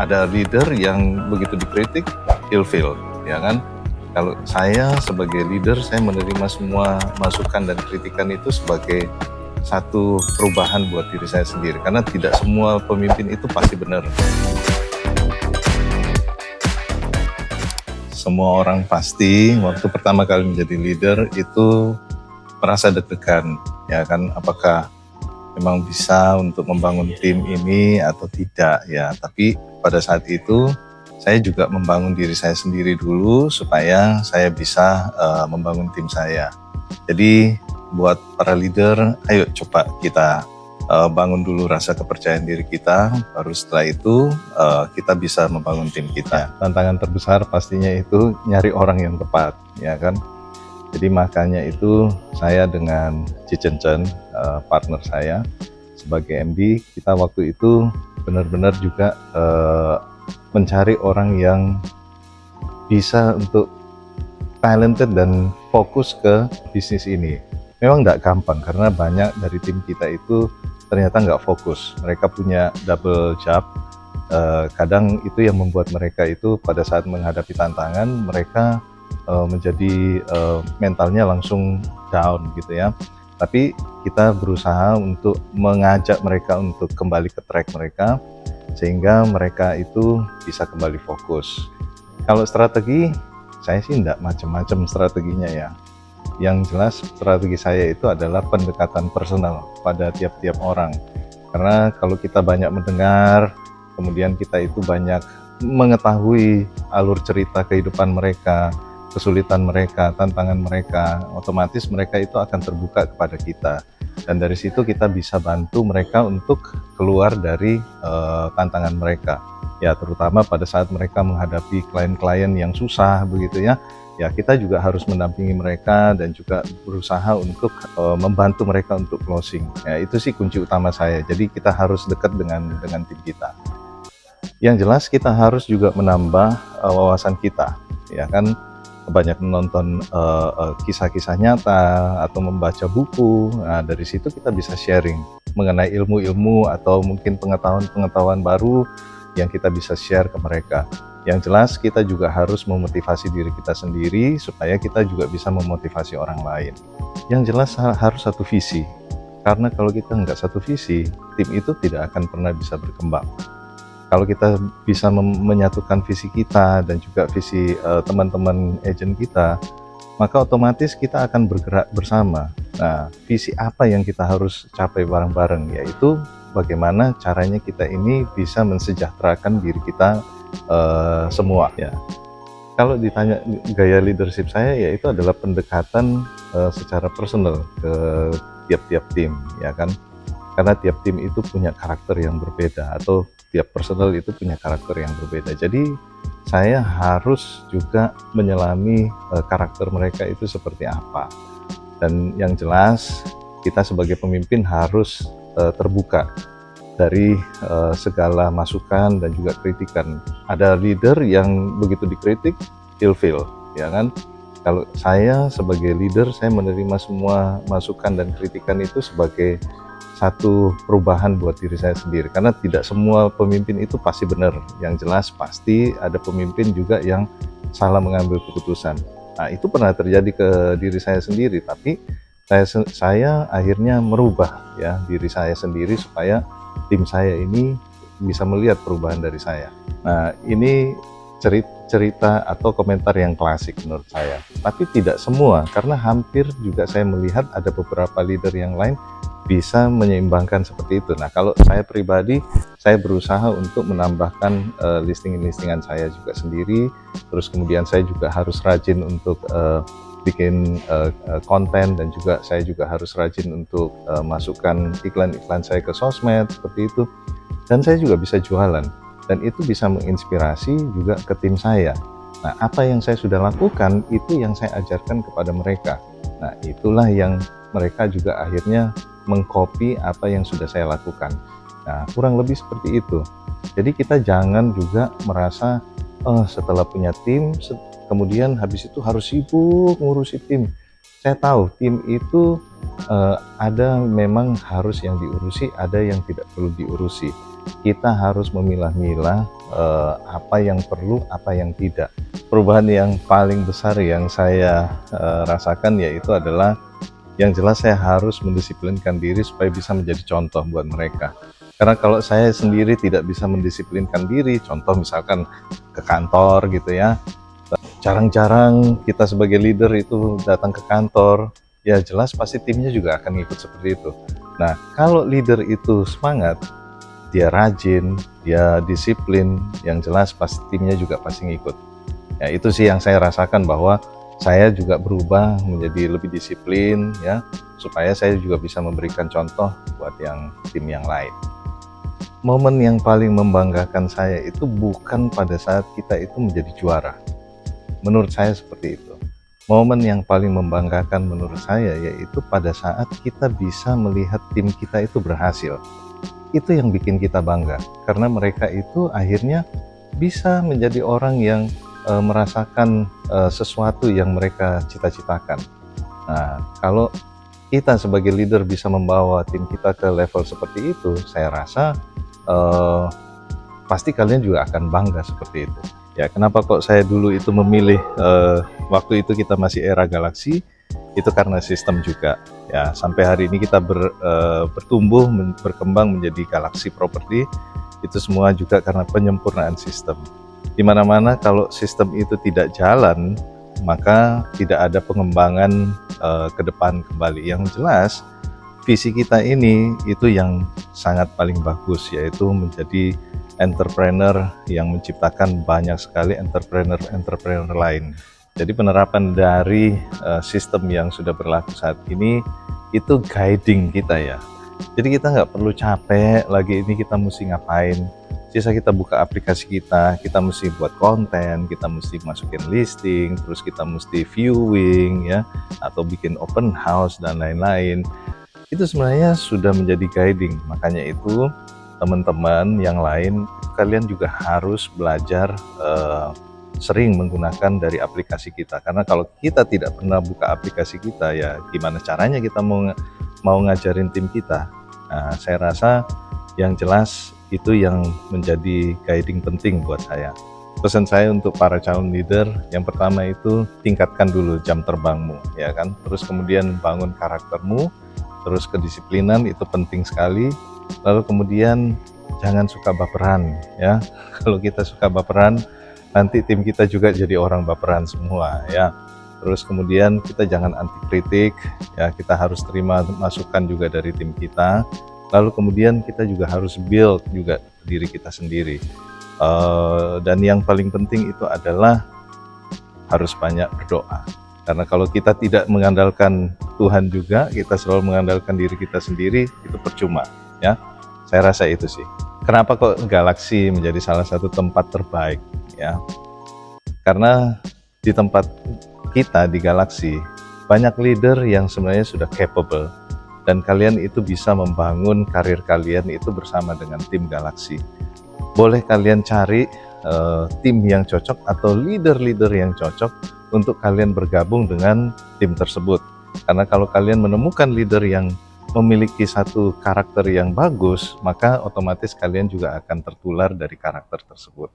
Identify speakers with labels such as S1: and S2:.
S1: Ada leader yang begitu dikritik, ilfeel, ya kan? Kalau saya sebagai leader, saya menerima semua masukan dan kritikan itu sebagai satu perubahan buat diri saya sendiri. Karena tidak semua pemimpin itu pasti benar. Semua orang pasti waktu pertama kali menjadi leader itu merasa deg-degan, ya kan? Apakah memang bisa untuk membangun tim ini atau tidak, ya. Tapi pada saat itu saya juga membangun diri saya sendiri dulu supaya saya bisa membangun tim saya. Jadi buat para leader, ayo coba kita bangun dulu rasa kepercayaan diri kita, baru setelah itu kita bisa membangun tim kita. Tantangan terbesar pastinya itu nyari orang yang tepat, ya kan? Jadi makanya itu saya dengan Cicencen, partner saya sebagai MD, kita waktu itu benar-benar juga mencari orang yang bisa untuk talented dan fokus ke bisnis ini. Memang nggak gampang karena banyak dari tim kita itu ternyata nggak fokus. Mereka punya double job. Kadang itu yang membuat mereka itu pada saat menghadapi tantangan mereka menjadi mentalnya langsung down gitu ya. Tapi kita berusaha untuk mengajak mereka untuk kembali ke track mereka sehingga mereka itu bisa kembali fokus. Kalau strategi, saya sih enggak macam-macam strateginya ya. Yang jelas strategi saya itu adalah pendekatan personal pada tiap-tiap orang. Karena kalau kita banyak mendengar, kemudian kita itu banyak mengetahui alur cerita kehidupan mereka, kesulitan mereka, tantangan mereka, otomatis mereka itu akan terbuka kepada kita. Dan dari situ kita bisa bantu mereka untuk keluar dari tantangan mereka. Ya, terutama pada saat mereka menghadapi klien-klien yang susah begitu ya. Ya, kita juga harus mendampingi mereka dan juga berusaha untuk membantu mereka untuk closing. Ya, itu sih kunci utama saya. Jadi kita harus dekat dengan tim kita. Yang jelas kita harus juga menambah wawasan kita, ya kan? Banyak menonton kisah-kisah nyata atau membaca buku. Nah, dari situ kita bisa sharing mengenai ilmu-ilmu atau mungkin pengetahuan-pengetahuan baru yang kita bisa share ke mereka. Yang jelas kita juga harus memotivasi diri kita sendiri supaya kita juga bisa memotivasi orang lain. Yang jelas harus satu visi. Karena kalau kita nggak satu visi, tim itu tidak akan pernah bisa berkembang. Kalau kita bisa menyatukan visi kita dan juga visi teman-teman agent kita, maka otomatis kita akan bergerak bersama. Nah, visi apa yang kita harus capai bareng-bareng, yaitu bagaimana caranya kita ini bisa mensejahterakan diri kita semua. Ya. Kalau ditanya gaya leadership saya, yaitu adalah pendekatan secara personal ke tiap-tiap tim, ya kan? Karena tiap tim itu punya karakter yang berbeda atau tiap personal itu punya karakter yang berbeda. Jadi saya harus juga menyelami karakter mereka itu seperti apa. Dan yang jelas kita sebagai pemimpin harus terbuka dari segala masukan dan juga kritikan. Ada leader yang begitu dikritik, ilfeel, ya kan? Kalau saya sebagai leader, saya menerima semua masukan dan kritikan itu sebagai satu perubahan buat diri saya sendiri. Karena tidak semua pemimpin itu pasti benar. Yang jelas pasti ada pemimpin juga yang salah mengambil keputusan. Nah, itu pernah terjadi ke diri saya sendiri, tapi saya akhirnya merubah ya diri saya sendiri supaya tim saya ini bisa melihat perubahan dari saya. Nah, ini cerita atau komentar yang klasik menurut saya. Tapi tidak semua, karena hampir juga saya melihat ada beberapa leader yang lain bisa menyeimbangkan seperti itu. Nah, kalau saya pribadi, saya berusaha untuk menambahkan listingan saya juga sendiri. Terus kemudian saya juga harus rajin untuk bikin konten, dan juga saya juga harus rajin untuk masukkan iklan-iklan saya ke sosmed seperti itu. Dan saya juga bisa jualan, dan itu bisa menginspirasi juga ke tim saya. Nah, apa yang saya sudah lakukan itu yang saya ajarkan kepada mereka. Nah, itulah yang mereka juga akhirnya mengcopy apa yang sudah saya lakukan. Nah, kurang lebih seperti itu. Jadi kita jangan juga merasa setelah punya tim, kemudian habis itu harus sibuk ngurusi tim. Saya tahu tim itu ada memang harus yang diurusi, ada yang tidak perlu diurusi. kita harus memilah-milah apa yang perlu, apa yang tidak. Perubahan yang paling besar yang saya rasakan yaitu adalah yang jelas saya harus mendisiplinkan diri supaya bisa menjadi contoh buat mereka. Karena kalau saya sendiri tidak bisa mendisiplinkan diri, contoh misalkan ke kantor gitu ya, jarang-jarang kita sebagai leader itu datang ke kantor, ya jelas pasti timnya juga akan ikut seperti itu. Nah, kalau leader itu semangat, dia rajin, dia disiplin, yang jelas pasti timnya juga pasti ngikut. Ya itu sih yang saya rasakan, bahwa saya juga berubah menjadi lebih disiplin ya, supaya saya juga bisa memberikan contoh buat tim yang lain. Momen yang paling membanggakan saya itu bukan pada saat kita itu menjadi juara. Menurut saya seperti itu. Momen yang paling membanggakan menurut saya yaitu pada saat kita bisa melihat tim kita itu berhasil. Itu yang bikin kita bangga, karena mereka itu akhirnya bisa menjadi orang yang merasakan sesuatu yang mereka cita-citakan. Nah, kalau kita sebagai leader bisa membawa tim kita ke level seperti itu, saya rasa eh, pasti kalian juga akan bangga seperti itu. Ya, kenapa kok saya dulu itu memilih waktu itu kita masih era galaksi, itu karena sistem juga. Ya, sampai hari ini kita bertumbuh, berkembang menjadi galaksi property, itu semua juga karena penyempurnaan sistem. Di mana-mana kalau sistem itu tidak jalan, maka tidak ada pengembangan ke depan kembali. Yang jelas, visi kita ini itu yang sangat paling bagus, yaitu menjadi entrepreneur yang menciptakan banyak sekali entrepreneur lain. Jadi penerapan dari sistem yang sudah berlaku saat ini itu guiding kita ya. Jadi kita nggak perlu capek lagi ini kita mesti ngapain. Sisa kita buka aplikasi kita mesti buat konten, kita mesti masukin listing, terus kita mesti viewing ya, atau bikin open house dan lain-lain. Itu sebenarnya sudah menjadi guiding. Makanya itu teman-teman yang lain, kalian juga harus belajar sering menggunakan dari aplikasi kita. Karena kalau kita tidak pernah buka aplikasi kita, ya gimana caranya kita mau ngajarin tim kita. Nah, saya rasa yang jelas itu yang menjadi guiding penting buat saya. Pesan saya untuk para calon leader, yang pertama itu tingkatkan dulu jam terbangmu, ya kan. Terus kemudian bangun karaktermu, terus kedisiplinan itu penting sekali. Lalu kemudian jangan suka baperan ya. Kalau kita suka baperan, nanti tim kita juga jadi orang baperan semua ya. Terus kemudian kita jangan anti kritik ya, kita harus terima masukan juga dari tim kita. Lalu kemudian kita juga harus build juga diri kita sendiri. Dan yang paling penting itu adalah harus banyak berdoa. Karena kalau kita tidak mengandalkan Tuhan juga, kita selalu mengandalkan diri kita sendiri, itu percuma ya. Saya rasa itu sih. Kenapa kok galaksi menjadi salah satu tempat terbaik ya? Karena di tempat kita di galaksi banyak leader yang sebenarnya sudah capable, dan kalian itu bisa membangun karir kalian itu bersama dengan tim galaksi. Boleh kalian cari tim yang cocok atau leader-leader yang cocok untuk kalian bergabung dengan tim tersebut. Karena kalau kalian menemukan leader yang memiliki satu karakter yang bagus, maka otomatis kalian juga akan tertular dari karakter tersebut.